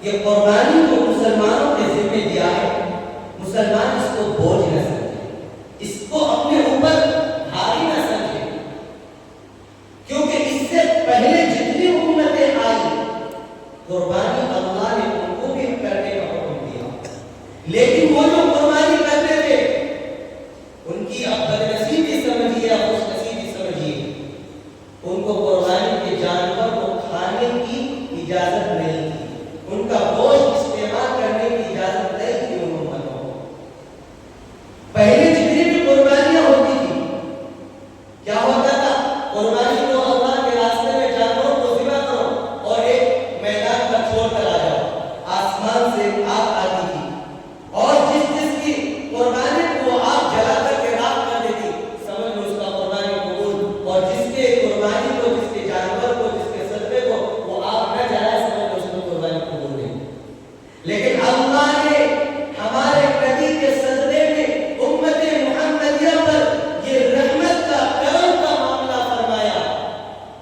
یہ قربانی کو مسلمانوں کے ذمہ دیا ہے، مسلمان اس کو بوجھ نہ سمجھے، اس کو اپنے اوپر بھاری نہ سمجھے، کیونکہ اس سے پہلے جتنی امتیں آئی قربانی اللہ نے ان کو بھی کرنے کا حکم دیا، لیکن وہ جو قربانی کرتے تھے ان کی اب بدنصیبی سمجھیے یا خوش نصیبی سمجھیے، ان کو قربانی کے جانور کو کھانے کی اجازت نہیں تھی، ان کا گوشت استعمال کرنے کی اجازت نہیں تھی ان امتوں کو۔ پہلے جتنی بھی قربانیاں ہوتی تھی کیا ہوتا تھا؟ قربانی کو اللہ کے راستے میں جانوروں کو ذبح کرو اور ایک میدان پر چھوڑ کر آ جاؤ، آسمان سے آگ آتی تھی اور جس جس کی قربانی کو وہ آگ جلا کر کے راکھ کر دیتی، سمجھ لو اس کا قربانی قبول، اور جس کے قربانی کو، جس کے جانور کو، جس کے صدقے کو وہ آگ نہ جلائے، سمجھ لو اس کو قربانی قبول نہیں۔ لیکن اللہ نے ہمارے نبی کے صدقے میں امت محمدیہ پر یہ رحمت کا، کرم کا معاملہ فرمایا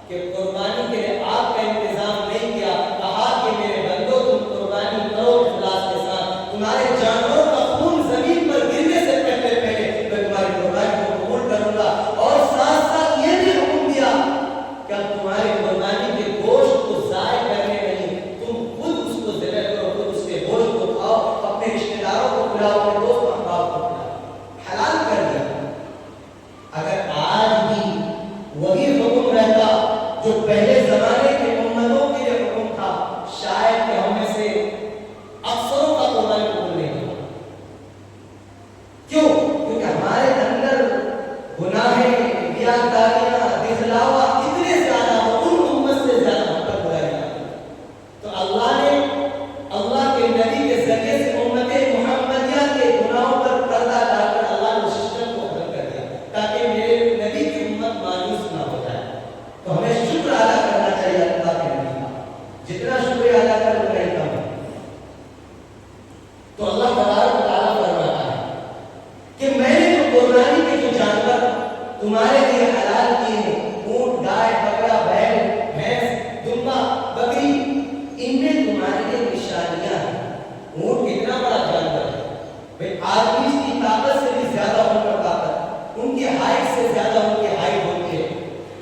کہ قربانی کے لیے آگ کا انتظام نہیں کیا، کہا کہ میرے بندو تم قربانی کرو اخلاص کے ساتھ، تمہارے جانوروں کا خون زمین پر گرنے سے پہلے میں تمہاری قربانی کو قبول کروں گا، اور ساتھ ساتھ یہ بھی حکم دیا کہ اب تمہاری قربانی کے گوشت کو ضائع کرنے نہیں، تم خود اس کو ذبح کرو، خود اس کے گوشت کو کھاؤ، اپنے رشتے داروں کو کھلاؤ، اپنے دوست احباب کو کھلاؤ، حلال کر دیا۔ اگر آج بھی وہی حکم رہتا جو پہلے زمانے کے امتوں کے لیے حکم تھا، شاید کہ ہم میں سے اکثروں کا قربانی قبول نہیں ہوگا۔ کیوں؟ کیونکہ ہمارے اندر گناہیں، ریاکاریاں، دکھلاوا اتنے زیادہ ہو، ان امت سے زیادہ ہم پر برائیاں ہیں۔ تو اللہ نے اللہ کے نبی کے ذریعے سے امت محمدیہ کے گناہوں پر پردہ ڈال کر اللہ نے سسٹم کو ختم کر دیا تاکہ میرے نبی کی امت مایوس نہ ہو جائے۔ تو ہمیں شکر ادا کرنا چاہیے اللہ کے نبی کا، جتنا شکر ادا کریں اتنا ہی کم ہے۔ تو اللہ تبارک و تعالیٰ فرماتا ہے کہ میں نے جو قربانی کے جو جانور تمہارے لیے حلال کیے ہیں، اونٹ، گائے، بکرا، بیل، بھینس، دمبا، بکری، ان میں تمہارے لیے نشانیاں ہیں۔ اونٹ کتنا بڑا جانور ہے، بھئی آدمی کی طاقت سے بھی زیادہ ان کا طاقت، ان کی ہائٹ سے زیادہ ان کی ہائٹ ہوتی ہے۔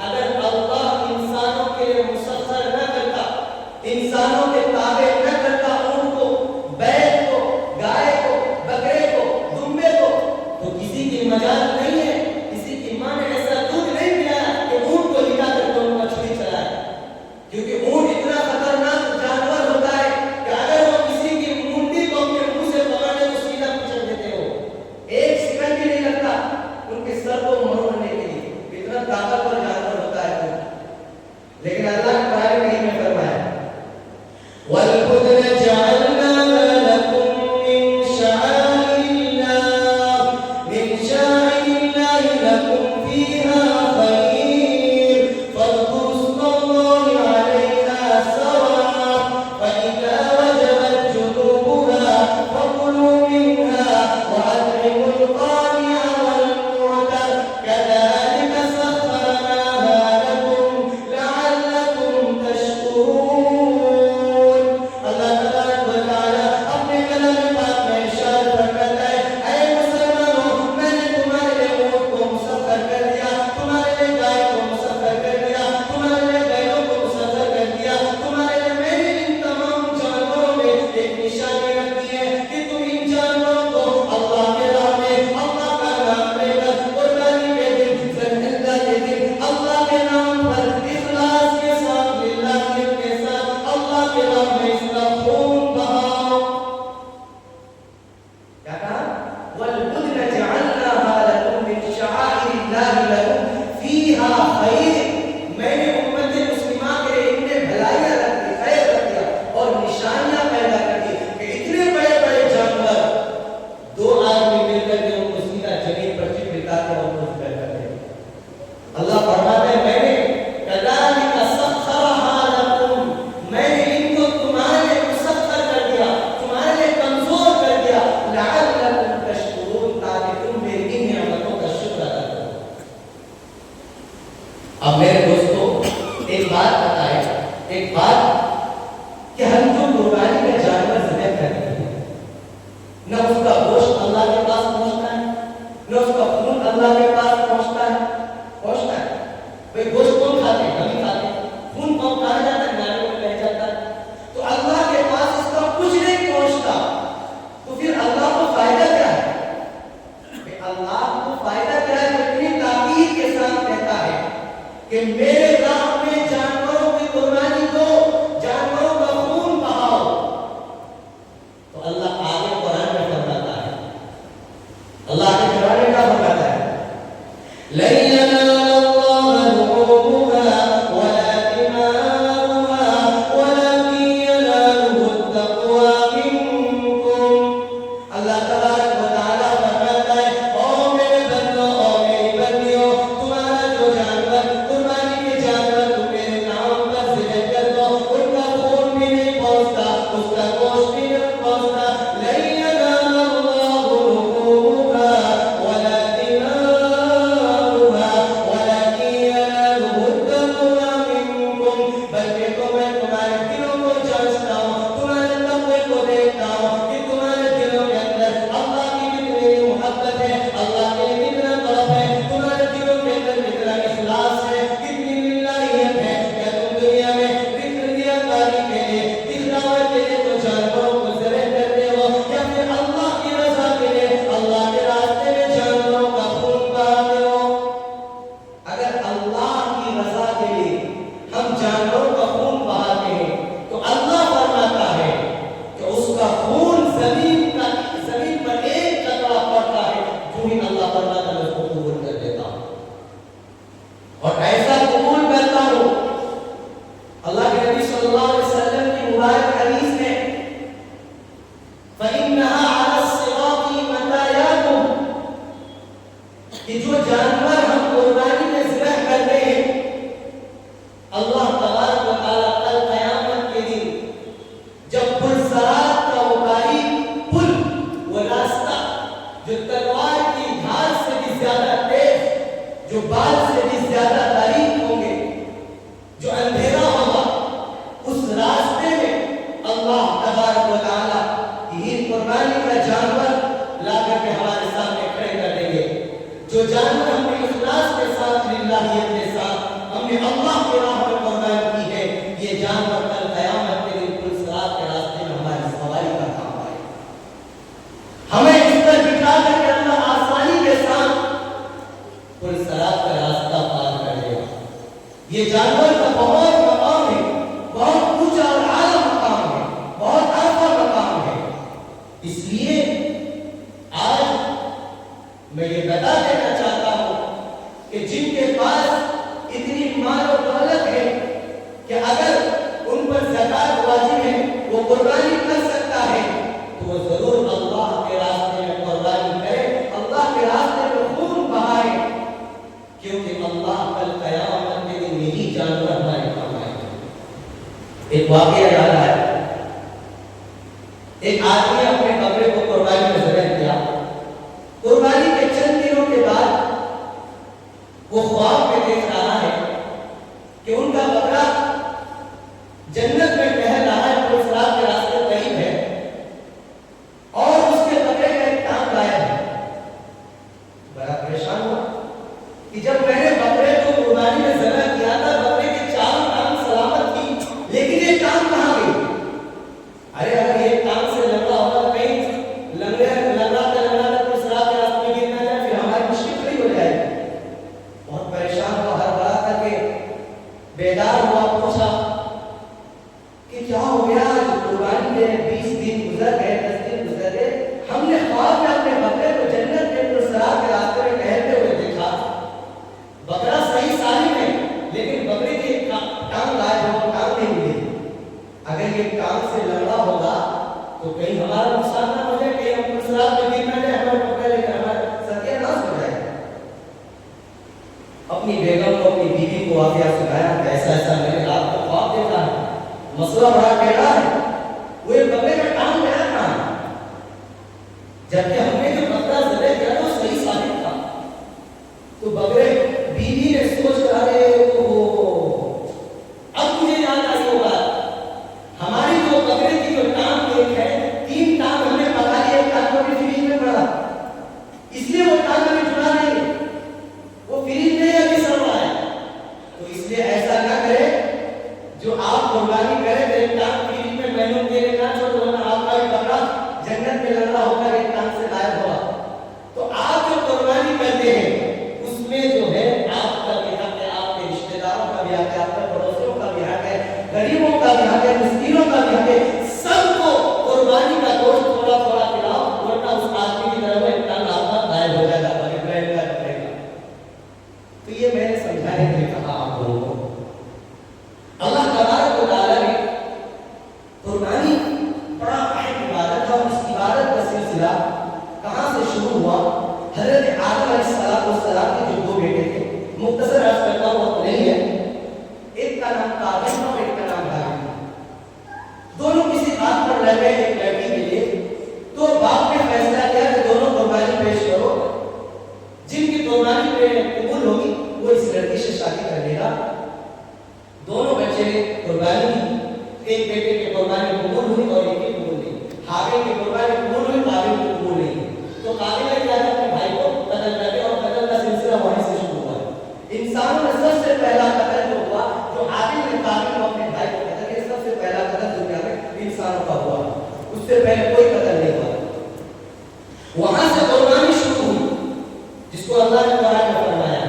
اگر اللہ انسانوں کے لیے مسخر نہ کرتا، انسانوں کے تابع نہ کرتا اونٹ کو، بیل کو، گائے کو، بکرے کو، دمبے کو، تو کسی کی مجال نہیں ہے، کسی کی ماں نے ایسا دودھ نہیں پلایا کہ اونٹ کو لٹا کر دونوں کا چھری چلائے، کیونکہ اونٹ اتنا خطرناک جانور ہوتا ہے کہ اگر وہ کسی کی منڈی کو اپنے منہ سے پکڑے تو سیدھا کچل دیتے ہو، ایک سیکنڈ بھی نہیں لگتا ان کے سر کو مروڑنے کے لیے، اتنا طاقتور جانور ہوتا ہے اونٹ۔ لیکن اللہ نے قرآن کریم میں فرمایا وَالْبُدْنَ جَعَلْنَاهَا لَكُم مِّن شَعَائِرِ اللَّهِ لَكُمْ فِيهَا خَيْرٌ فَاذْكُرُوا اسْمَ اللَّهِ عَلَيْهَا صَوَافَّ فَإِذَا وَجَبَتْ جُنُوبُهَا فَكُلُوا مِنْهَا وَأَطْعِمُوا الْقَانِعَ وَالْمُعْتَرَّ كَذَلِكَ سَخَّرْنَاهَا لَكُمْ لَعَلَّكُمْ تَشْكُرُونَ۔ اللہ تبارک و تعالیٰ اپنے کلام پاک میں ارشاد فرماتا ہے، اے مسلمانوں، میں نے تمہارے لیے اونٹ کو مسخر کر دیا، تمہارے لیے گائے کو مسخر کر دیا، تمہارے لیے بیلوں کو مسخر کر دیا، تمہارے لیے میں نے ان تمام جانوروں میں ایک نشانی رکھی ہے کہ تم ان جانوروں کو اللہ کے راہ میں، اللہ کا نام لے کر قربانی کے دن، ذبح کے دن اللہ کے نام پر اخلاص کے ساتھ، للہیت کے ساتھ اللہ کے راہ میں اس کا خون بہاؤ۔ کیا کہا؟ وَالْبُدْنَ جَعَلْنَاهَا لَكُم مِّن شَعَائِرِ اللَّهِ لَكُمْ فِيهَا خَيْرٌ، میں نے امت مسلمہ کے لیے ان میں بھلائیاں رکھ دی، خیر رکھ دیا اور نشانیاں پیدا کر دی کہ اتنے بڑے بڑے جانور دو آدمی مل کر کے ان کو سیدھا زمین پر چپکا کے اور کچھ کر دیں۔ اللہ فرماتا ہے میں نے كَذَلِكَ سَخَّرَهَا لَكُمْ، میں نے ان کو تمہارے لیے مسخر کر دیا، تمہارے لیے کمزور کر دیا، لَعَلَّكُمْ تَشْكُرُونَ، تاکہ تم میری ان نعمتوں کا شکر ادا کرو۔ اب میرے دوستو ایک بات بتائیں، ایک بات کہ ہم جو قربانی کا بلکہ تو میں تمہارے دلوں کو جانچتا ہوں، تمہارے تقوی کو دیکھتا ہوں کہ تمہارے دلوں کے اندر اللہ کی کتنی محبت ہے، اللہ کے لیے کتنا طلب ہے، تمہارے دلوں کے اندر کتنا اخلاص ہے، کتنی للہیت ہے۔ کیا تم دنیا میں ریاکاری کے لیے، دکھلاوے کے لیے تو جانوروں کو ذبح کرتے ہو، یا پھر اللہ کی رضا کے لیے اللہ کے راستے میں جانوروں کا خون بہاتے ہو؟ اگر اللہ کی رضا کے لیے ہم جانوروں کا خون بہاتے ہیں تو اللہ فرماتا ہے کہ اس کا خون زمین پر ایک قطرہ پڑتا ہے، جو ہی اللہ فرماتا ہے اس کو قبول کر دیتا ہوں، اور ایسا قبول کرتا ہوں۔ اللہ کے نبی صلی اللہ علیہ وسلم کی مبارک حدیث ہے فَإِنَّهَا عَلَى الصِّرَاطِ مَتَايَاكُمْ، کہ جو جانور ہم قربانی میں ذبح کرتے ہیں، اللہ تبارک و تعالیٰ کل قیامت کے دن جب پل صراط کا وہ باریک پل، وہ راستہ جو تلوار کی دھار سے بھی زیادہ تیز، جو بال سے بھی زیادہ باریک ہوں گے، جو اندھیرا ہوگا، اس راستے میں اللہ تبارک و تعالیٰ یہ قربانی کا جانور لا کر کے ہمارے سامنے کھڑے کر دیں گے۔ جو جانور ہم نے اخلاص کے ساتھ، للہیت کے ساتھ ہم نے اللہ کے راہ میں قربانی کی ہے، یہ جانور کل قیامت کے دن پل صراط کے راستے میں ہماری سواری کا کام آئے، ہمیں اس پر بٹھا کر کے اللہ آسانی کے ساتھ پل صراط کا راستہ پار کر دے گا۔ یہ جانور کا بہت مقام ہے، بہت اونچا اور اعلیٰ مقام ہے، بہت عرفہ مقام ہے۔ اس لیے آج میں یہ بتا دینا چاہتا ہوں کہ جن کے پاس اتنی مال و دولت ہے کہ اگر ان پر زکات واجب ہے وہ قربانی کر سکتا ہے، تو وہ ضرور اللہ کے راستے میں قربانی کرے، اللہ کے راستے میں خون بہائے، کیونکہ اللہ کل قیامت کے دن یہی جانور ہمارے کام آئے گا۔ ایک واقعہ یاد آیا، ایک آدمی اپنے بکرے کو قربانی میں ذبح کیا، قربانی کے چند دنوں کے بعد وہ خواب میں دیکھ رہا ہے کہ ان کا بکرا جنت میں ٹہل رہا ہے، پل صراط کے راستے قریب ہے، اور اس کے بکرے کا ایک ٹانگ غائب ہے۔ بڑا پریشان ہوا کہ جب میں نے بکرے کو قربانی میں ذبح کیا تھا، بکرے کے چاروں ٹانگ سلامت تھی، لیکن یہ ٹانگ کہاں گئی؟ ارے اگر یہ ٹانگ سے لگا ہوگا تو کہیں لگاتے پل صراط کے راستے میں گر نہ جائے، پھر ہماری مشکل کھڑی ہو جائے گی۔ بہت پریشان ہوا، ہر بڑا کر کے بیدار ہوا، پوچھا کہ کیا ہو گیا؟ جو قربانی میں 20 دن گزر گئے، 10 دن گزر گئے، ہم نے خواب میں اپنے بکرے کو جنت کے پل صراط کے راستے میں ٹہلتے ہوئے دیکھا، بکرا صحیح سالم ہے، لیکن بکرے کی ٹانگ غائب ہو، ٹانگ نہیں ملی۔ اگر یہ ٹانگ سے لگا ہوگا تو کہیں ہمارا نقصان نہ ہو جائے، کہیں ہم پل صراط میں گر نہ جائے، ہمارے بکرے لے کر ہمارا ستیہ ناش ہو جائے۔ اپنی بیگم کو، اپنی بیوی کو واقعہ سنایا، ایسا ایسا میں نے رات کو خواب دیکھا ہے، مسئلہ بڑا گہرا ہے، وہ ایک بکرے کا ٹانگ گیا تھا، جبکہ ہم نے جو بکرا ذبح کیا تھا وہ صحیح ثابت تھا۔ تو بکرے بیوی نے سوچ کر اب مجھے یاد آئی ہوگا، ہماری جو بکرے کی جو ٹانگ ایک ہے، 3 ٹانگ ہم نے پکا لی، ایک ٹانگ کو بھی فریج میں پڑا، اس لیے وہ ٹانگ ہمیں جڑا نہیں ہے، وہ فریج میں ابھی سڑ رہا ہے۔ تو اس لیے ایسا نہ کرے، جو آپ قربانی کرے تو ایک ٹانگ فریج میں محنوم کے لیے نہ چھوڑ، ورنہ آپ کا ایک بکرا جنت میں لگ رہا ہوگا، ایک ٹانگ سے غائب ہوا۔ تو آپ جو قربانی کرتے ہیں اس میں جو ہے آپ کا بھی حق ہے، آپ کے رشتہ داروں کا بھی حق ہے، آپ کے پڑوسیوں کا بھی حق ہے، غریبوں کا بھی حق ہے، مسکینوں کا بھی حق ہے، سب کو قربانی کا گوشت تھوڑا تھوڑا کھلاؤ، ورنہ اس آدمی کی طرف ایک ٹانگ آپ کا غائب ہو جائے گا، تو یہ میں نے سمجھانے کے لیے کہا آپ لوگوں کو۔ اللہ تبارک و تعالیٰ نے قربانی بڑا اہم عبادت ہے، اور اس عبادت کا سلسلہ کہاں سے شروع ہوا؟ حضرت آدم علیہ السلام کے جو 2 بیٹے تھے، مختصر عرض کرتا ہوں، وقت نہیں ہے، ایک کا نام قابل اور ایک کا نام ہابیل، دونوں کسی بات پر لڑ گئے ایک لڑکی کے لیے، تو باپ نے فیصلہ کیا کہ دونوں قربانی پیش کرو، جن کی قربانی پہ قبول ہوگی وہ اس لڑکی سے شادی کر لے گا۔ دونوں بچے ایک بیٹے کی قربانی قبول ہوئی اور ایک کی قبول نہیں. حابیل کی قربانی قبول ہوئی، قابل کی قبول نہیں. تو قابل نے کیا اپنے بھائی کو قتل کر دیا، اور قتل کا سلسلہ وہیں سے شروع ہوا. انسانوں میں سب سے پہلا قتل جو ہوا، جو حابیل نے قابل کو اپنے بھائی کو قتل کیا، سب سے پہلا قتل دنیا میں انسانوں کا ہوا. اس سے پہلے کوئی قتل نہیں ہوا. وہاں سے قربانی شروع ہوئی، جس کو اللہ نے قرآن میں فرمایا.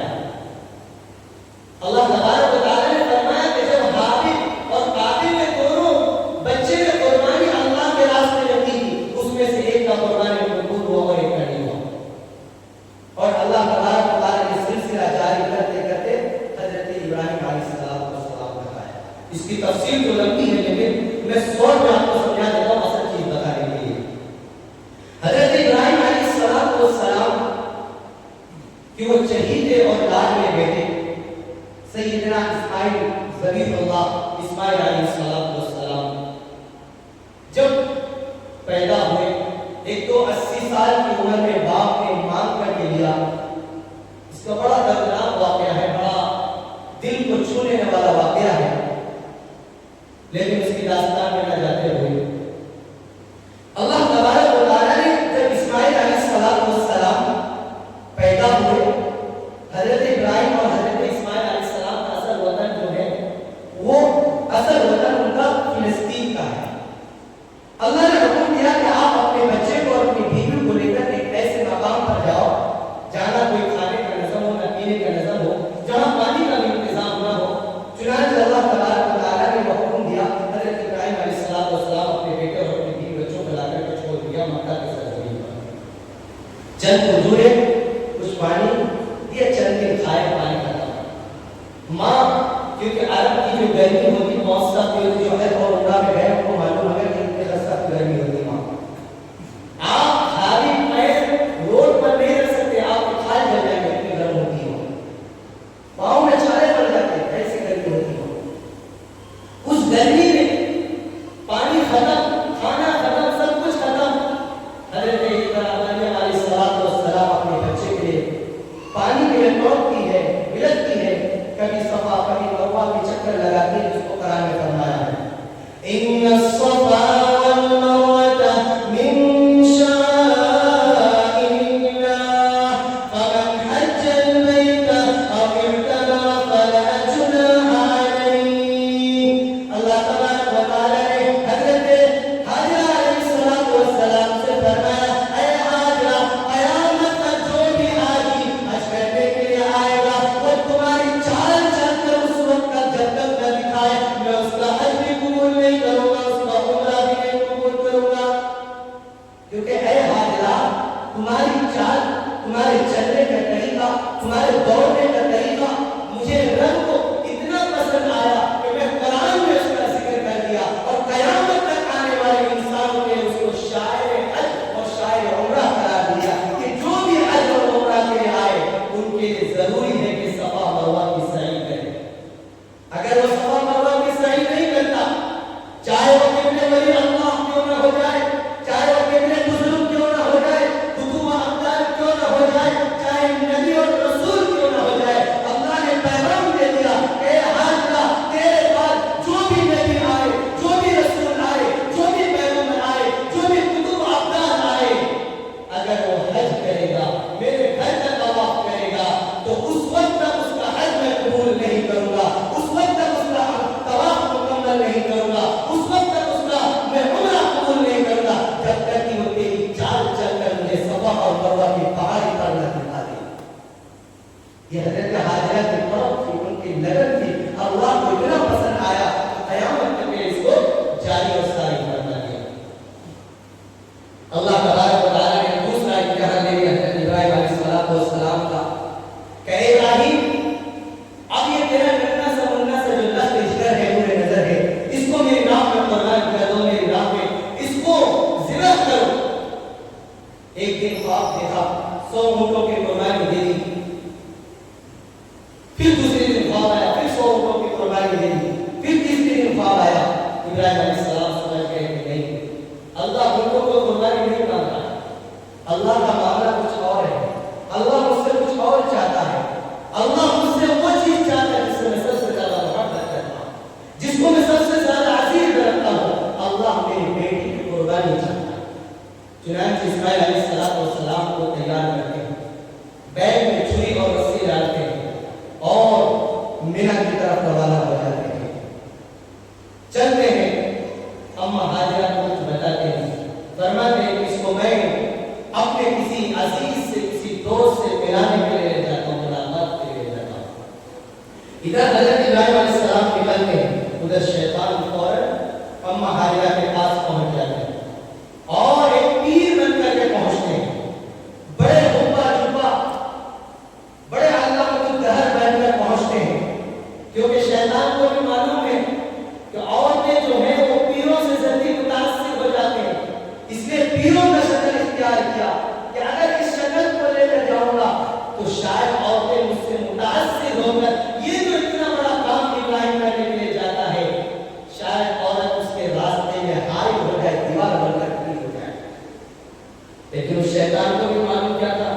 اللہ تبارک و تعالی نے فرمایا کہ جب حابیل اور قابل نے دونوں بچے نے قربانی اللہ کے راستے میں کی، اس میں سے ایک کا قربانی قبول ہوا اور ایک کا نہیں ہوا. اور اللہ تبارک و تعالی نے سلسلہ جاری کرتے کرتے حضرت ابراہیم علیہ السلام تک آیا. اس کی تفصیل تو لمبی ہے، لیکن میں شارٹ میں آپ کو سمجھا دیتا ہوں اصل چیز بتانے کے لیے. حضرت ابراہیم علیہ السلام کہ وہ چہیتے اور لاڈلے بیٹے سیدنا اسماعیل ذبیح اللہ اسماعیل علیہ السلام جب پیدا ہوئے، ایک تو 80 سال کی عمر میں باپ نے مانگ کر کے لیا. اس کا بڑا دردناک واقعہ ہے، بڑا دل کو چھونے والا واقعہ ہے، لیکن اس کی داستان میں نہ جاتے ہوئے اللہ تبارک و تعالی نے جب اسماعیل علیہ السلام پیدا ہوئے، حضرت ابراہیم اور حضرت اسماعیل علیہ السلام کا اصل وطن جو ہے وہ اصل وطن ان کا فلسطین کا ہے. اللہ نے حکم دیا کہ آپ اپنے بچے کو اور اپنی بیوی کو لے کر ایک ایسے مقام پر جاؤ جہاں کوئی کھانے کا نظم ہو، نہ پینے کا نظم ہو، جہاں پانی کا بھی انتظام نہ ہو. چنانچہ اللہ تبارک و تعالی نے وہ حکم دیا، حضرت ابراہیم علیہ السلام اپنے بیٹے اور اپنی بیوی بچوں کو لا کر کے چھوڑ دیا مکہ کی سرزمین پر. چند کھجوریں، کچھ پانی دیا، چند دن کھائے، پانی ختم. ماں کیونکہ عرب کی جو گرمی ہوتی موسم کی جو ہے اور عمرہ میں گئے ان کو معلوم ہے کہ اتنی سخت گرمی ہوتی. ماں آپ خالی پیر روڈ پر نہیں رکھ سکتے، آپ کے کھال جل جائیں گے، اتنی گرم ہوتی ہو، پاؤں میں چھالے پڑ جاتے ہیں، ایسی گرمی ہوتی ہو. اس گرمی میں پانی ختم، کھانا ختم، سب کچھ ختم. حضرت ابراہیم علیہ السلام اپنے بچے کے لیے پانی کے لیے توڑتی ہے، بلکتی ہے، کبھی صفا کبھی مروہ کے چکر لگاتی ہے. جس کو قرآن میں فرمایا ہے ان الصفا والمروہ من شعائر اللہ فمن حج البیت او اعتمر فلا جناح علیہ. اللہ تبارک و تعالی نے حضرت حاجرہ علیہ السلام سے فرمایا، اے حاجرہ، قیامت تک جو بھی حاجی حج کرنے کے لیے آئے گا وہ تمہاری چال چل کر اس وقت تک جب تک نہ دکھائے میں اس کا حج بھی قبول نہیں کروں گا، اس کا عمرہ بھی نہیں قبول کروں گا. کیونکہ اے حاجرہ، تمہاری چال، تمہارے چلنے کا طریقہ، تمہارے دوڑنے کا طریقہ مجھے رب کو اتنا پسند آیا کہ میں قرآن میں اس کا ذکر کر دیا اور قیامت تک آنے والے انسانوں نے اس کو شاعر حج اور شاعر عمرہ قرار دیا کہ جو بھی حج اور عمرہ کے لیے آئے ان کے لیے ضروری ہے کہ صفا مروہ کی سعی کرے. اگر وہ صفا مروہ کی سعی نہیں کرتا، چاہے وہ کتنے ولی اللہ کیوں نہ ہو جائے، چاہے وہ کتنے بزرگ کیوں نہ ہو جائے، کتب ابدال کیوں نہ ہو جائے، چاہے نبی اور رسول کیوں نہ ہو جائے، اللہ نے پیغام دے دیا کہ حاجرہ تیرے پاس جو بھی نبی آئے، جو بھی رسول آئے، جو بھی پیغمبر آئے، جو بھی کتب ابدال آئے، اگر وہ حج کرے گا، میرے گھر کا طواف کرے گا، تو اس وقت تک اس کا حج میں قبول نہیں کروں گا، اس وقت تک اس کا طواف مکمل نہیں کروں گا، اس وقت تک اس کا میں عمرہ قبول نہیں کروں گا، جب تک کہ وہ تیری چال چل کر مجھے صفا اور مروہ کی پہاڑی پر نہ دکھا دے. یہ حضرت حاجرہ کی طرف تھی، ان کی لگن تھی، اللہ کو اتنا پسند آیا کہ قیامت تک میں اس کو جاری اور ساری کرنا دیا. اللہ تبارک و تعالی نے دوسرا امتحان دے دیا حضرت ابراہیم علیہ السلام کا کہ ابراہیم، اب یہ تیرا ننھا سا منھا سا جو لفظ جگر ہے، نور نظر ہے، اس کو میری راہ میں قربان کر دو، میری راہ میں اس کو ذبح کرو. ایک دن خواب دیکھا، 100 اونٹوں کی قربانی دے دی. پھر دوسرے دن خواب آیا، پھر 100 اونٹوں کی قربانی دے دی. پھر تیسرے دن خواب آیا. ابراہیم علیہ السلام سمجھ گئے کہ نہیں، اللہ اونٹوں کو قربانی نہیں مانگ رہا، اللہ کا معاملہ کچھ اور ہے، اللہ مجھ سے کچھ اور چاہتا ہے. اللہ مجھ سے وہ چیز چاہتا ہے جس سے میں سب سے زیادہ محبت کرتا ہوں، جس کو میں سب سے زیادہ عزیز رکھتا چنانچہ اسماعیل علیہ السلام کو تیار کرتے ہیں، بیگ میں چھری اور رسی ڈالتے ہیں اور مینا کی طرف روانہ ہو جاتے ہیں۔ چلتے ہیں، اما ہاجرہ کو کچھ بتاتے ہیں، فرماتے ہیں کہ اس کو میں اپنے کسی عزیز سے، کسی دوست سے ملانے کے لیے لے جاتا ہوں، ملاقات کے لیے لے جاتا ہوں۔ ادھر حضرت ابراہیم علیہ السلام نکلتے ہیں، ادھر شیطان فوراً اما ہاجرہ کے پاس پہنچ جاتے ہیں اور ایک پیر بن کر کے پہنچتے ہیں، بڑے حبا جبا، بڑے علامت الدہر بن کر پہنچتے ہیں، کیونکہ شیطان کو بھی معلوم ہے کہ عورتیں جو ہیں وہ پیروں سے جلدی متاثر ہو جاتے ہیں، اس لیے پیروں کا شکل اختیار کیا کہ اگر اس شکل کو لے کر جاؤں گا تو شاید عورتیں مجھ سے متاثر ہو کر یہ جو اتنا بڑا کام ابراہیم کرنے کے لیے جاتا ہے، شاید عورت اس کے راستے میں حائل ہو جائے، دیوار بن کر کھڑی ہو جائے۔ لیکن اس شیطان کو بھی معلوم کیا تھا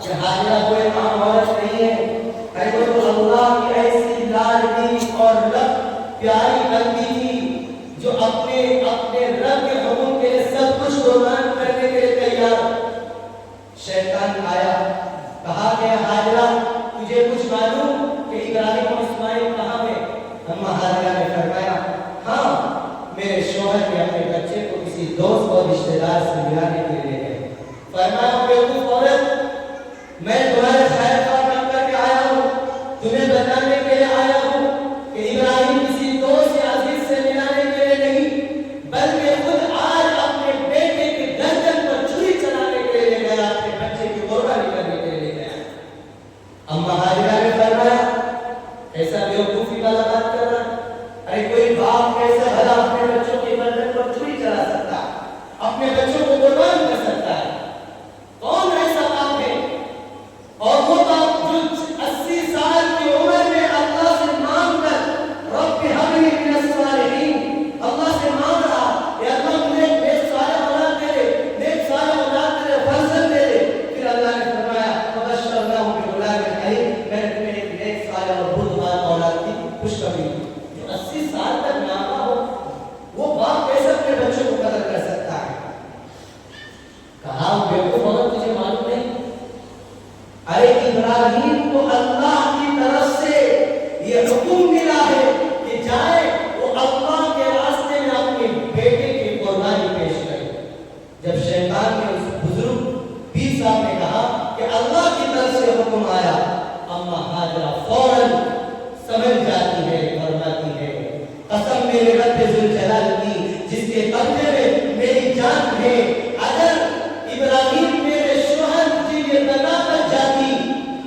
کہ ہاجرہ کوئی عام عورت نہیں ہے، وہ تو اللہ کی ایسی لاڈلی اور رب پیاری بندی تھی جو اپنے رب کے حکم کے لیے سب کچھ قربان کرنے کے لیے تیار۔ شیطان آیا، کہا کہ ہاجرہ تجھے کچھ معلوم کہ ابراہیم اور اسماعیل کہاں ہیں؟ اما ہاجرہ نے فرمایا ہاں، میرے شوہر نے اپنے بچے کو کسی دوست اور رشتہ دار سے ملانے کے لیے گئے۔ فرمایا بیوقوف عورت، میں تمہارے خیر خواہ بن کر کے آیا ہوں، تمہیں بتانے کے لیے آیا ہوں کہ ابراہیم کسی دوست یا عزیز سے ملانے کے لیے نہیں، بلکہ خود آج اپنے بیٹے کی گردن پر چھری چلانے کے لیے گیا، اپنے بچے کی قربانی کرنے کے لیے گیا۔ اما ہاجرہ نے فرمایا ایسا بیوقوفی والا بات کر رہا ہے؟ ارے کوئی باپ کیسے بھلا اپنے بچوں کی گردن پر چھری چلا سکتا ہے، اپنے بچوں کو قربان کر سکتا ہے؟ کون ایسا باپ ہے؟ اور وہ باپ جو 80 سال کی عمر میں اللہ سے مانگ کر رب ہب لی من الصالحین، اللہ سے مانگ رہا کہ اللہ مجھے نیک صالح اولاد دے دے، نیک صالح اولاد دے دے، فرزند دے دے، پھر اللہ نے فرمایا فبشرناہ بغلام حلیم، میں نے تمہیں ایک نیک صالح اور بردبار اولاد کی خوشخبری دی۔ جو 80 سال تک نامہ ہو، وہ باپ کیسے اپنے بچوں کو قدر کر سکتا ہے؟ کہا بیوقوف عورت تجھے معلوم نہیں؟ ارے ابراہیم کو اللہ کی طرف سے یہ حکم ملا ہے کہ جائے وہ اللہ کے راستے میں اپنے بیٹے کی قربانی پیش کرے۔ جب شیطان نے اس بزرگ پیر صاحب نے کہا کہ اللہ کی طرف سے حکم آیا، اما ہاجرہ فوراً سمجھ جاتی ہے، فرماتی ہے قسم میرے رب ذوالجلال کی جس کے قبضے میں میری جان ہے، اگر ابراہیم میرے شوہر مجھے یہ بتا کر جاتی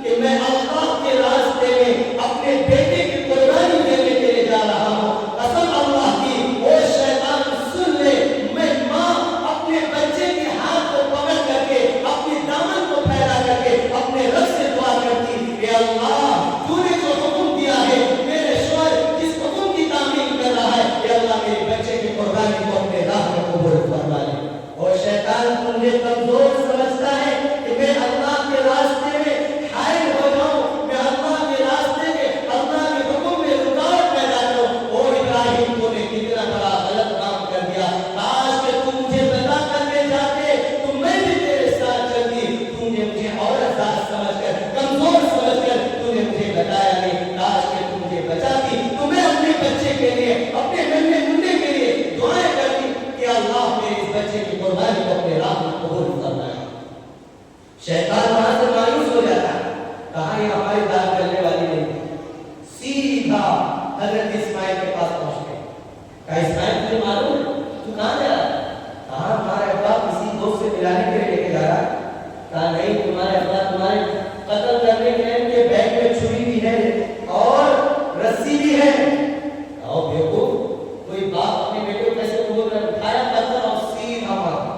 کہ میں اللہ کے راستے میں اپنے بیٹے کی قربانی دینے کے لیے جا رہا ہوں، قسم اللہ کی او شیطان سن لے، میں ماں اپنے بچے کے ہاتھ کو پکڑ کر کے اپنے دامن کو پھیلا کر کے اپنے رب سے دعا کرتی کہ اللہ تو نے جو حکم دیا ہے، میرے شوہر جس حکم کی تعمیل کر رہا ہے، کہ اللہ میرے بچے کی قربانی کو اپنے راہ میں قبول فرما لے۔ اور شیطان تمہیں کمزور سمجھتا ہے کہ میں اللہ کے راستے میں حائل ہو جاؤں، میں اللہ کے راستے میں اللہ کے حکم میں رکاوٹ پیدا کروں۔ اور ابراہیم تو نے کتنا بڑا غلط کام کر دیا، کاش کہ تم مجھے بتا کر لے جاتے تو میں بھی تیرے ساتھ چلتی، تم نے مجھے عورت ذات سمجھ کر، کمزور سمجھ کر تم نے مجھے بتایا نہیں، کاش کہ تم مجھے بچاتی تو میں اپنے بچے کے لیے، اپنے ننھے منڈے کے لیے دعائیں کرتی کہ اللہ میرے اس بچے کی قربانی کو اپنے راہ میں قبول فرمائے۔ شیطان وہاں سے مایوس ہو جاتا ہے، کہا یہ ہماری بات کرنے والی نہیں، سیدھا حضرت اسماعیل کے پاس پہنچ گئے۔ کہا اسماعیل تجھے معلوم ہے تو کہاں جا رہا ہے؟ کہا تمہارے ابا کسی دوست سے ملانے کے لیے لے کے جا رہا ہے۔ کہا نہیں، تمہارے ابا تمہارے قتل کرنے کے لیے ان کے بیگ میں چھری بھی ہے اور رسی بھی ہے۔ کہا بیوقوف، کوئی باپ اپنے بیٹے کو کیسے قبول کر؟ اٹھایا پتھر اور سیدھا مارا،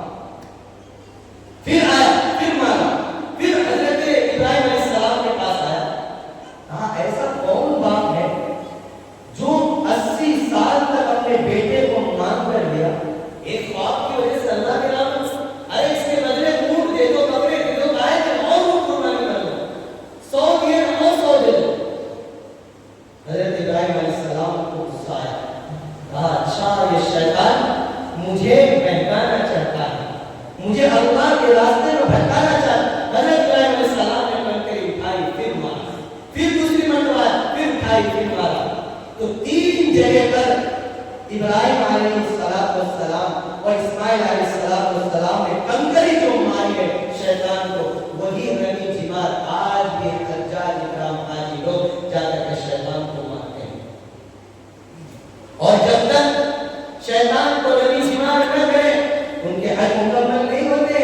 پھر آیا، پھر مارا، پھر حضرت ابراہیم علیہ السلام کے پاس آیا، کہا ایسا کون باپ ہے جو 80 سال تک اپنے بیٹے کو مان کر لیا، ایک خواب کی وجہ سے اللہ کے نام، ارے اس کے بدلے اونٹ دے دو، بکرے دے دو، گائے دے دو اور اونٹ قربانی کر دو، 100 دیے تو 100 دے دو۔ حضرت ابراہیم علیہ السلام کو غصہ آیا، کہا اچھا یہ شیطان مجھے بہکانا چاہتا ہے، مجھے اللہ کے راستے میں بھٹکانا چاہتا۔ حضرت ابراہیم علیہ السلام نے کنکری اٹھائی، پھر مارا، پھر دوسری مرتبہ پھر اٹھائی، پھر مارا۔ تو 3 جگہ پر ابراہیم علیہ السلام اور اسماعیل علیہ السلام نے کنکری جو ماری ہے شیطان کو، وہی رمی جمار آج بھی حجاج اکرام حاجی لوگ جا کر کے شیطان کو مارتے ہیں۔ اور جب تک شیطان کو رمی جمار نہ کرے ان کے حج مکمل نہیں ہوتے،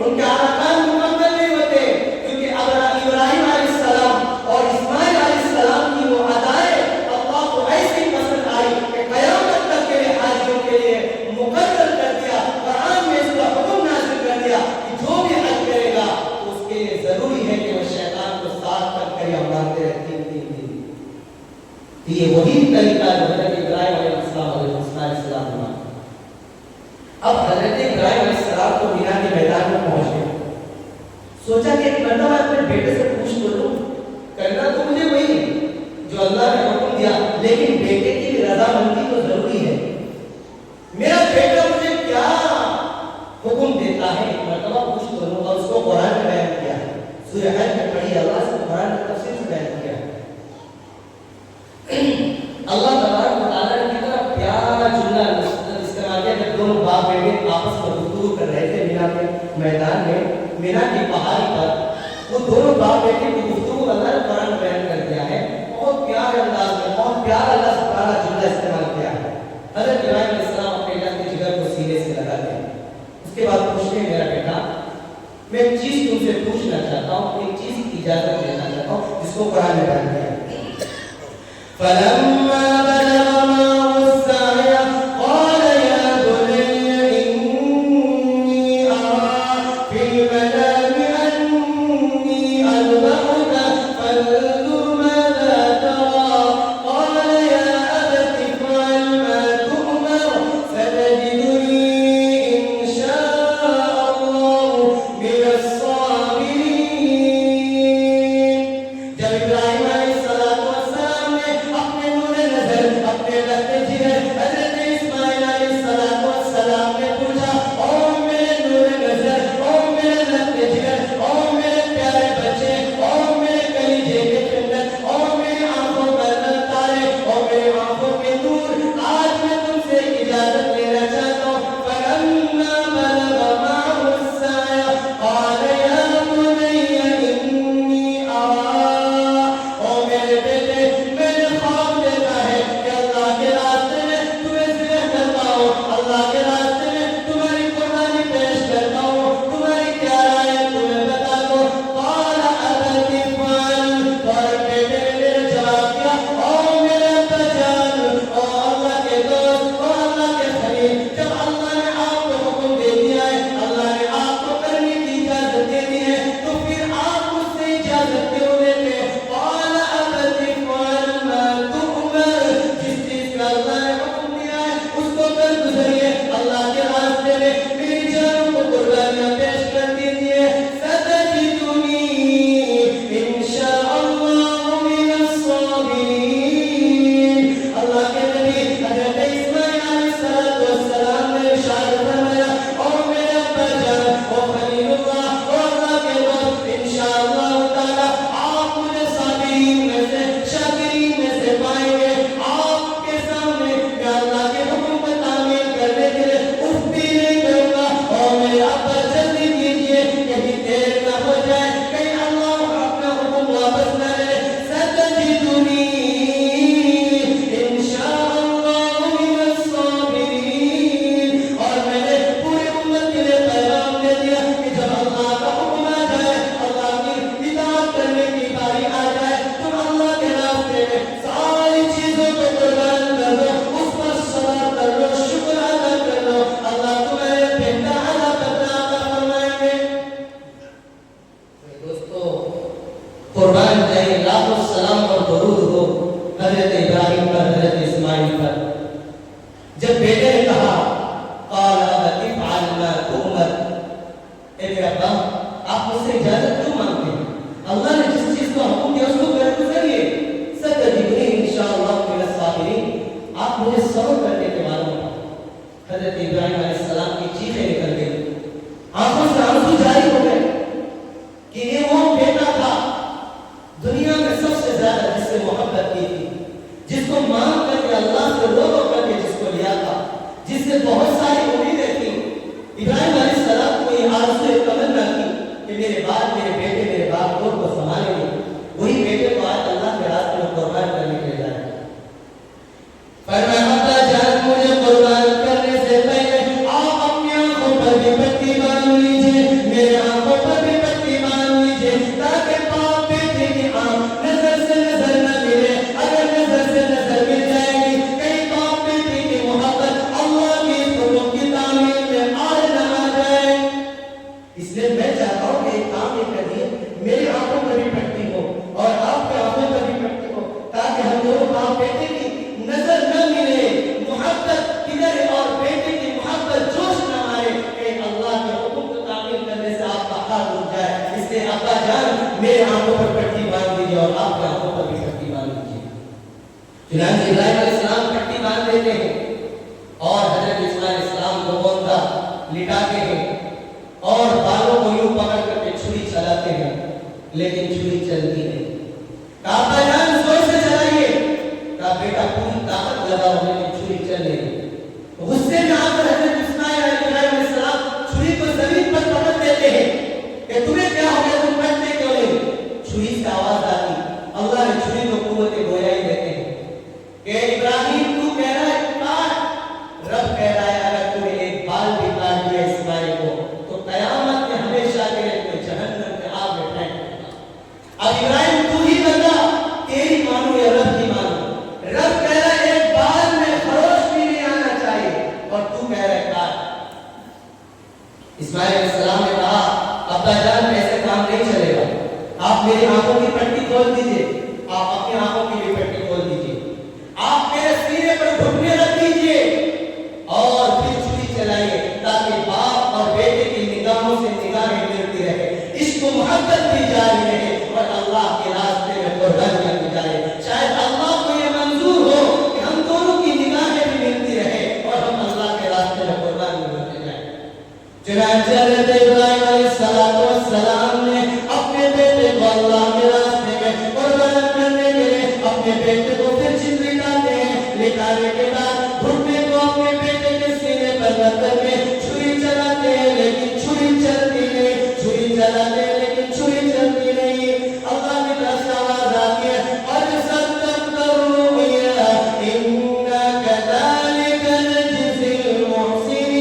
ان کے ارکان مکمل نہیں ہوتے، کیونکہ ابراہیم علیہ السلام اور اسماعیل علیہ السلام کی وہ ادائیں اللہ کو ایسی پسند آئی کہ قیامت تک کے لیے حاجیوں کے لیے مقرر کر دیا، قرآن میں اس کا حکم نازل کر دیا کہ جو بھی حج کرے گا تو اس کے لیے ضروری ہے کہ وہ شیطان کو ساتھ کر کے مارتے رہے 3 دن۔ یہ وہی طریقہ جو حضرت ابراہیم علیہ السلام اور اسماعیل علیہ السلام نے۔ اب حضرت ابراہیم علیہ السلام کو مینا کے میدان میں پہنچ گئے، سوچا کہ ایک مرتبہ اپنے بیٹے سے پوچھ لوں، کرنا تو مجھے وہی جو اللہ نے حکم دیا، لیکن بیٹے کی بھی رضامندی تو ضروری ہے۔ میرا بیٹا مجھے کیا حکم دیتا ہے، ایک مرتبہ پوچھ لوں۔ اور اس کو قرآن میں بیان کیا ہے، سورہ حج میں پڑھی، اللہ سے قرآن میں تفصیل سے بیان کیا ہے۔ اللہ تبارک و تعالیٰ نے کتنا پیارا جملہ استعمال کیا جب دونوں باپ بیٹے آپس میں گفتگو کر رہے تھے مینا کے میدان میں، مینا کی پہاڑی پر۔ وہ دونوں باپ بیٹے کی گفتگو اللہ نے قرآن میں بیان کر دیا ہے، بہت پیارے انداز میں، بہت پیارا اللہ سے پیارا جملہ استعمال کیا ہے۔ حضرت ابراہیم علیہ السلام اپنے جان کے جگر کو سینے سے لگاتے ہیں، اس کے بعد پوچھتے ہیں، میرا بیٹا میں ایک چیز تم سے پوچھنا چاہتا ہوں، ایک چیز کی اجازت لینا چاہتا ہوں، جس کو قرآن میں بیان کیا ہے۔ فَلَمَّا بَلَغَ مَعَهُ السَّعْيَ قَالَ يَا بُنَيَّ إِنِّي أَرَىٰ فِي الْمَنَامِ أَنِّي أَذْبَحُكَ فَانظُرْ مَاذَا تَرَىٰ قَالَ يَا أَبَتِ افْعَلْ مَا تُؤْمَرُ سَتَجِدُنِي إِن شَاءَ اللَّهُ مِنَ الصَّابِرِينَ۔ جب ابراہیم علیہ السلام نے اپنے نور نظر، اپنے رہتے جگر حضرت اسماعیل علیہ السلام نے پوچھا، او میرے نور نظر، او میرے رہتے جگر، او میرے پیارے بچے، او میرے کلیجے کے ٹھنڈک، او میری آنکھوں کا تارے، او میری آنکھوں کے نور، آج میں تم سے اجازت لینا چاہتا ہوں۔ فَلَمَّا بَلَغَ مَعَهُ السَّعْيَ قَالَ يَا بُنَيَّ إِنِّي أَرَىٰ، او میرے بیٹے میں نے خواب دیکھا ہے کہ اللہ کے راستے میں تمہیں ذبح کرتا ہوں، اللہ کے راستے میں تمہاری قربانی پیش کرتا ہوں، تمہاری کیا رائے ہے تمہیں بتا دو۔ قال أبت افعل، اور بیٹے نے میرے جواب دیا، او میرے ابا جان، او اللہ کے دوست، او اللہ کے خلیل، جب اللہ نے آپ کو حکم دے دیا ہے، اللہ نے آپ کو کرنے کی اجازت دے دی ہے، تو پھر آپ مجھ سے اجازت کیوں لیتے؟ قال أبت افعل ما تؤمر، جس چیز کا اللہ نے حکم دیا ہے اس کو کر گزریے، اللہ کے راستے میں میری جانوں کو قربانیاں پیش کر دیجیے۔ ستجدنی ان شاء اللہ من الصابرین۔ اللہ کے نبی حضرت اسماعیل علیہ السلام نے ارشاد فرمایا، او میرے ابا جان، او خلیل اللہ، او اللہ کے دوست، انشاءاللہ تعالی آپ مجھے صابرین میں سے، شاکرین میں سے پائیں گے۔ آپ کے سامنے میں اللہ کے حکم کو تعمیل کرنے کے لیے اف بھی نہیں کروں گا۔ اور میرے ابا جلدی کیجیے، کہیں دیر نہ ہو جائے، کہیں اللہ اپنا حکم واپس نہ لے۔ ستجدنی ان شاء اللہ من الصابرین۔ اور میں نے پوری امت کے لیے پیغام دے دیا کہ جب اللہ کا حکم آ جائے، اللہ کی اطاعت کرنے کی باری آ جائے، تم اللہ کے راستے میں ساری چیزوں کو قربان کر دو، اس پر صبر کر لو، شکر ادا کر لو، اللہ تمہیں بہتر عطا فرمائیں گے۔ دوستو، قربان جائے لاکھوں سلام اور درود ہو حضرت ابراہیم پر، حضرت اسماعیل پر۔ جب بیٹے نے کہا، قال أبت افعل ما تؤمر، اے میرے ابا آپ مجھ سے اجازت کیوں مانگتے ہیں؟ اللہ نے جس چیز کا حکم دیا اس کو کر گزریے۔ ستجدنی انشاءاللہ من الصابرین، آپ مجھے صبر کرنے کے معلوم۔ حضرت ابراہیم علیہ السلام کی چیخیں نکل گئی، سے بہت ساری امیدیں تھیں. ابراہیم علیہ السلام کو یہ آرزو تمنا تھی کہ میرے بعد میرے بیٹے میرے باپ کو سنبھالیں گے. وہی بیٹے کو آج اللہ کے راستے میں قربان کرنے کے لیے جا رہے ہیں. فرمایا ابا جان مجھے قربان کرنے سے پہلے آپ اپنی آنکھوں پر بھی پٹی باندھ لیجیے, میرے آنکھوں پر بھی پٹی باندھ لیجیے, تاکہ باپ بیٹے کی آنکھ نظر سے نظر نہ ملے. اگر نظر سے نظر مل جائے گی کہیں باپ بیٹے کی محبت اللہ کے حکم کی تعمیل میں آڑ نہ آ جائے. اس لیے میں چاہتا ہوں کہ ایک کام یہ کریے, میری آنکھوں پر بھی پٹی ہو اور آپ کے آنکھوں پر بھی پٹی ہو, تاکہ ہم دونوں باپ بیٹے کی نظر نہ ملے, محبت کدھر ہے اور بیٹے کی محبت جوش نہ آئے, کہ اللہ کے حکم کو تعمیل کرنے سے آپ کا ہاتھ رک جائے. اس لیے ابا جان میرے آنکھوں پر پٹی باندھ دیجیے اور آپ کے آنکھوں پر بھی پٹی باندھ دیجیے. چنانچہ ابراہیم علیہ السلام پٹی باندھ دیتے ہیں اور حضرت اسماعیل علیہ السلام کو بولتا لٹاتے ہیں اور بالوں کو یوں پکڑ کر کے چھری چلاتے ہیں, لیکن چھری چلتی نہیں. ابا جان زور سے چلائیے. بیٹا پوری طاقت لگا ہوا ہے, چھری چل رہی. غصے میں آ کر حضرت اسماعیل علیہ السلام چھری کو زمین پر پکڑ دیتے ہیں کہ تمہیں کیا ہو گیا, تم پڑھتے کیوں نہیں؟ چھری سے آواز آتی. اللہ نے چھری کو قوت گویائی دیتے ہیں کہ ابراہیم تو کہہ رہا ہے کاٹ, رب کہہ رہا ہے اگر تم نے ایک بال بھی کاٹ دیا اسماعیل کو تو قیامت میں ہمیشہ کے لیے جہنم کے آگ میں پھینک دے گا. اب ابراہیم تو ہی بتا تیری مانو یا رب کی مانو. رب کہہ رہا ہے ایک بال میں خروش بھی نہیں آنا چاہیے اور تو کہہ رہا ہے کاٹ. اسماعیل علیہ السلام نے کہا ابا جان ایسے کام نہیں چلے گا, آپ میری آنکھوں کی پٹی کھول دیجیے, آپ اپنی آنکھوں کی بھی پٹی کھول دیجیے, آپ میرے سینے پر گھٹنے رکھ دیجیے اور پھر چھری چلائیے, تاکہ باپ اور بیٹے کی نگاہوں سے نگاہیں ملتی رہے, عشق و محبت بھی جاری رہے اور اللہ کے راستے میں قربانیاں دی جائے. شاید اللہ کو یہ منظور ہو کہ ہم دونوں کی نگاہیں بھی ملتی رہے اور ہم اللہ کے راستے میں قربانی ہوتے جائیں. چنانچہ حضرت ابراہیم علیہ السلام نے اپنے بیٹے کو اللہ کے راستے میں قربان کرنے کے لیے اپنے بیٹے کو پھر چھری ڈالتے ہیں. لٹانے کے بعد گھٹنے کو اپنے بیٹے کے سینے پر رکھ کر کے چھری چلاتے ہیں, لیکن چھری چلتی نہیں. چھری چلاتے ہیں لیکن چھری چلتی نہیں. اللہ کی طرف سے آواز آتی ہے قد صدقت الرؤيا إنا كذلك نجزي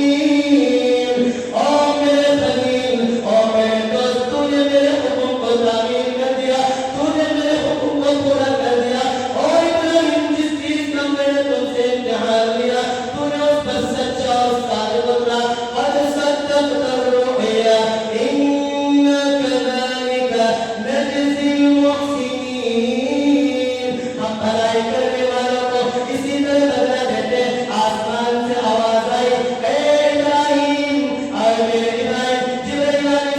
المحسنين. او میرے خلیل, او میرے دوست, تو نے میرے حکم کو تعمیل کر دیا, تو نے میرے حکم کو پورا کر دیا. اور ابراہیم جس چیز کا میں نے تم سے امتحان لیا تو نے اس پر سچا اور صادق اترا. قد صدقت الرؤيا إنا كذلك نجزي المحسنين. ہم بھلائی کرنے والوں کو اسی طرح بدلہ دیتے. آسمان سے آواز آئی اے ابراہیم, اے میرے ابراہیم. جبرائیل علیہ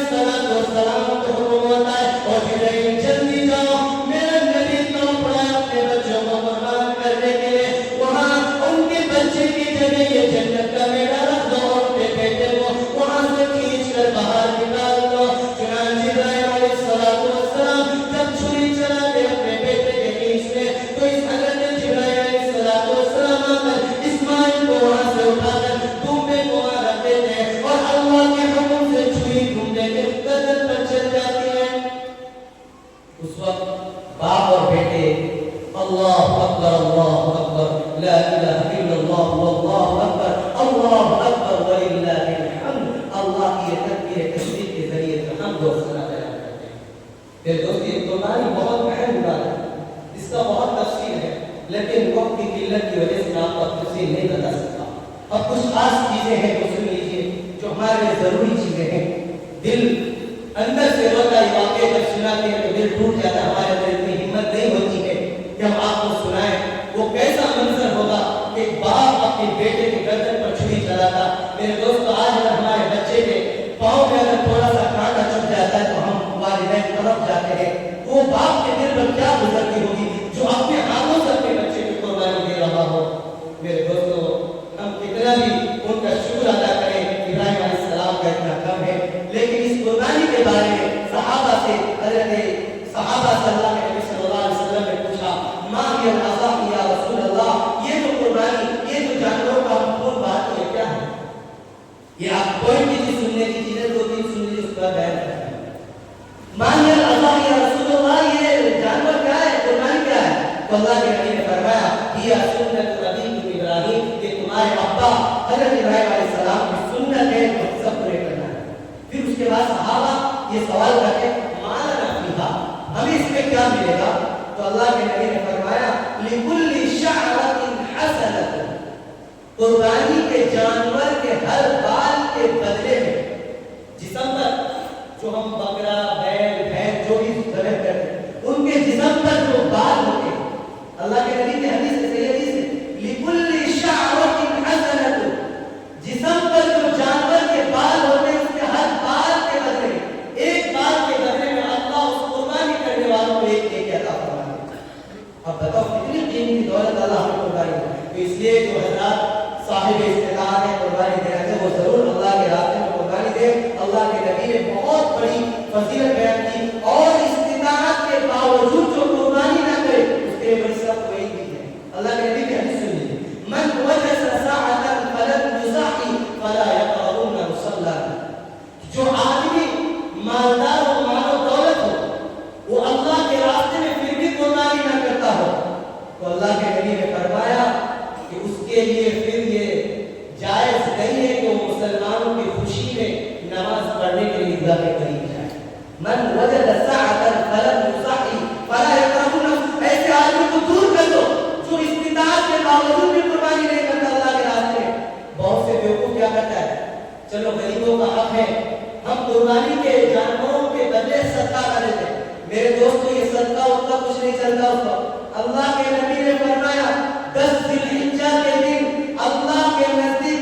السلام کو حکم ہوتا ہے اور جبرائیل جلدی جاؤ, میرا نبی تو پڑا اپنے بچوں کو قربان کرنے کے لیے, وہاں ان کے بچے کی جگہ یہ جنت کا میلہ رکھ دو اور اپنے بیٹے کو وہاں سے کھینچ کر باہر نکال دو. چنانچہ ابراہیم علیہ السلام جب چھری چلاتے اپنے بیٹے کے بیچ میں تو اس حضرت جبرائیل علیہ السلام آ کر اسماعیل کو وہاں سے اٹھا کر دھوپے کو وہاں رکھ دیتے ہیں اور اللہ کے حکم سے چھری ڈھونڈے کے گردن پر چل جاتی ہے. اس وقت باپ اور بیٹے اللہ اکبر لا الہ الا اللہ واللہ اکبر اللہ اکبر وللہ الحمد, اللہ کی تکبیر تشریف کے ذریعے حمد و ثنا بیان کرتے ہیں. پھر دوستی قربانی بہت اہم بات ہے, اس کا بہت تفصیل ہے, لیکن وقت کی قلت کی وجہ سے میں آپ کو تفصیل نہیں بتا سکتا. اب کچھ خاص چیزیں ہیں جو سن لیجیے, جو ہمارے لیے ضروری چیزیں ہیں. دل اندر سے روتا ہے, واقعہ جب سناتے ہیں تو دل ٹوٹ جاتا ہے. ہمارے اندر اتنی ہمت نہیں ہوتی ہے کہ ہم آپ کو سنائیں. وہ کیسا منظر ہوگا کہ باپ اپنے بیٹے کے گردن پر چھری چلاتا. میرے دوستو, آج اگر ہمارے بچے کے پاؤں میں اگر تھوڑا سا کانٹا چبھ جاتا ہے تو ہم والدین طرف جاتے ہیں. وہ باپ کے دل پر کیا گزرتی ہوگی جو اپنے ہاتھوں سے اپنے بچے کی قربانی دے رہا ہو. میرے دوستو, ہم کتنا بھی ان کا شکر ادا کریں, ابراہیم علیہ السلام کا اتنا کم ہے. لیکن اس قربانی کے بارے میں صحابہ سے صحابہ سے اللہ کے نبی صلی اللہ علیہ وسلم نے پوچھا ما هي الاضاحی یا رسول اللہ, یہ جو قربانی, یہ جو جانوروں کا خون بہاتے ہیں کیا یہ سوال کرتے مالا نفیہا ہمیں اس میں کیا ملے گا؟ تو اللہ کے نبی نے فرمایا لِكُلِّ شَعْرَةٍ حَسَنَةٍ قربانی کے جانور کے ہر بال کے بدلے میں جسم پر جو ہم بکرا بیل بھینس جو بھی ذبح کرتے ہیں ان کے جسم پر جو بال ہوتے ہیں اللہ کے نبی کی حدیث ہے صحیح حدیث ہے لِكُلِّ شَعْرَةٍ حَسَنَةٍ جسم پر جو جانور کے بال ہوتے ہیں اس کے ہر بال کے بدلے میں ایک بال کے بدلے میں اللہ اس قربانی کرنے والوں کو ایک ایک عطا فرمائے گا۔ اب بتاؤ کتنی قیمتی دولت اللہ ہمیں قربانی ہے۔ تو اس لیے جو حضرات صاحب استطاعت ہے قربانی دینا ہے وہ ضرور اللہ کے راستے میں قربانی دے۔ اللہ کے نبی نے بہت بڑی فضیلت بیان کی اور استطاعت کے باوجود جو قربانی نہ کرے اس کے لیے بڑی سخت وعید بھی ہے۔ اللہ کے نبی کی حدیث سن لیجیے من وجد ساعة فلم يزاحي فلا يقربن مصلى جو آدمی مالدار ہو مال و دولت ہو وہ اللہ کے راستے میں پھر بھی قربانی نہ کرتا ہو تو اللہ کے نبی نے فرمایا کہ اس کے لیے پھر یہ جائز نہیں ہے کہ وہ مسلمانوں کی خوشی میں نماز پڑھنے کے لیے عیدگاہ کے قریب جائے۔ من وجد ساعة فلم يزاحي فلا يقربن ایسے آدمی کو دور کر دو جو استطاعت کے باوجود بھی قربانی نہیں کرتا اللہ کے راستے میں۔ بہت سے بیوقوف کیا کرتا ہے چلو غریبوں کا حق ہے ہم قربانی کے جانوروں کے بدلے صدقہ کر دیتے ہیں۔ میرے دوستو یہ صدقہ اتنا کچھ نہیں چلتا اس وقت۔ اللہ کے نبی نے فرمایا 10 ذی الحجہ کے دن اللہ کے نزدیک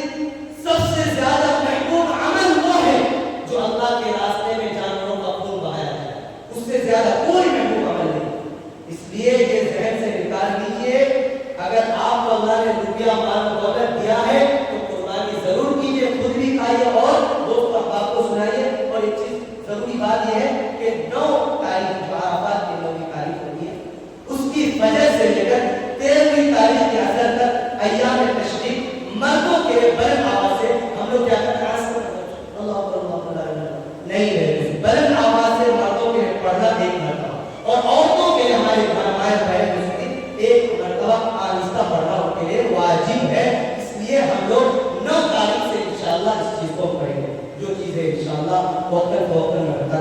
سب سے زیادہ محبوب عمل وہ ہے جو اللہ کے راستے میں جانوروں کا خون بہایا جائے، اس سے زیادہ کوئی محبوب عمل نہیں۔ اس لیے یہ ذہن سے نکال لیجیے اگر آپ کو اللہ نے روپیہ مال و دولت دیا ہے تو قربانی ضرور کیجیے، خود بھی کھائیے اور دوست احباب کو سنائیے۔ اور ایک چیز ضروری بات یہ ہے کہ 9 تاریخ جو عرفات کی 9ویں تاریخ ہوتی ہے اس کی فجر سے لے کر 13ویں تاریخ کے اثر تک ایام تشریق مردوں کے بلند آواز سے ہم لوگ کیا کرتے ہیں اللہ نہیں رہے بلند آواز سے مردوں کے پڑھنا ایک مرتبہ اور عورتوں کے ہمارے ایک مرتبہ آہستہ پڑھنا ان کے لیے واجب ہے۔ اس لیے ہم لوگ 9 تاریخ سے انشاءاللہ اس چیز کو پڑھیں گے جو چیزیں انشاءاللہ وقت میں بتا